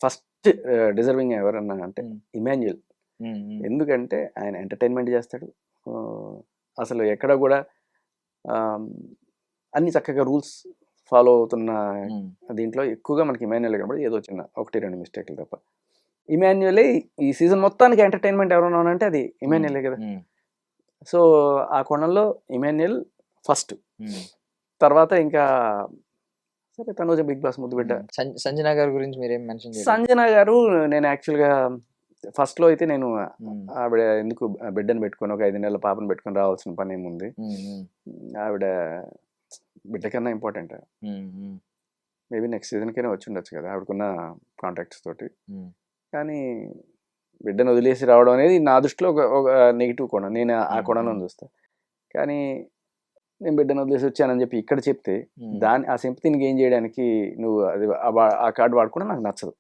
First deserving ఎవరన్నా అంటే ఇమాన్యుయల్. ఎందుకంటే ఆయన ఎంటర్టైన్మెంట్ చేస్తాడు. అసలు ఎక్కడ కూడా అన్ని చక్కగా రూల్స్ ఫాలో అవుతున్న దీంట్లో ఎక్కువగా మనకి ఇమాన్యుయల్ కనబడి ఏదో చిన్న 1-2 మిస్టేక్లు తప్ప. ఇమాన్యుయలే ఈ సీజన్ మొత్తానికి ఎంటర్టైన్మెంట్ ఎవరన్నా అంటే అది ఇమాన్యుయలే కదా. సో ఆ కోణంలో ఇమాన్యుయల్ ఫస్ట్. తర్వాత ఇంకా సరే తనూజ బిగ్ బాస్ ముద్దు బిడ్డ. సంజన గారి గురించి మీరేం మెన్షన్ చేయాలి? సంజన గారు నేను యాక్చువల్గా ఫస్ట్లో అయితే నేను ఆవిడ ఎందుకు బిడ్డను పెట్టుకొని ఒక 5 నెలల పాపను పెట్టుకొని రావాల్సిన పని ఏముంది, ఆవిడ బిడ్డ కన్నా ఇంపార్టెంట్. మేబీ నెక్స్ట్ సీజన్కైనా వచ్చి ఉండొచ్చు కదా ఆవిడకున్న కాంటాక్ట్స్ తోటి. కానీ బిడ్డను వదిలేసి రావడం అనేది నా దృష్టిలో ఒక నెగిటివ్ కోణం. నేను ఆ కోణంలో చూస్తాను. కానీ నేను బిడ్డను వదిలేసి వచ్చానని చెప్పి ఇక్కడ చెప్తే ఆ సింపతిని గెయిన్ చేయడానికి నువ్వు అది ఆ కార్డు వాడుకోవడం నాకు నచ్చదు.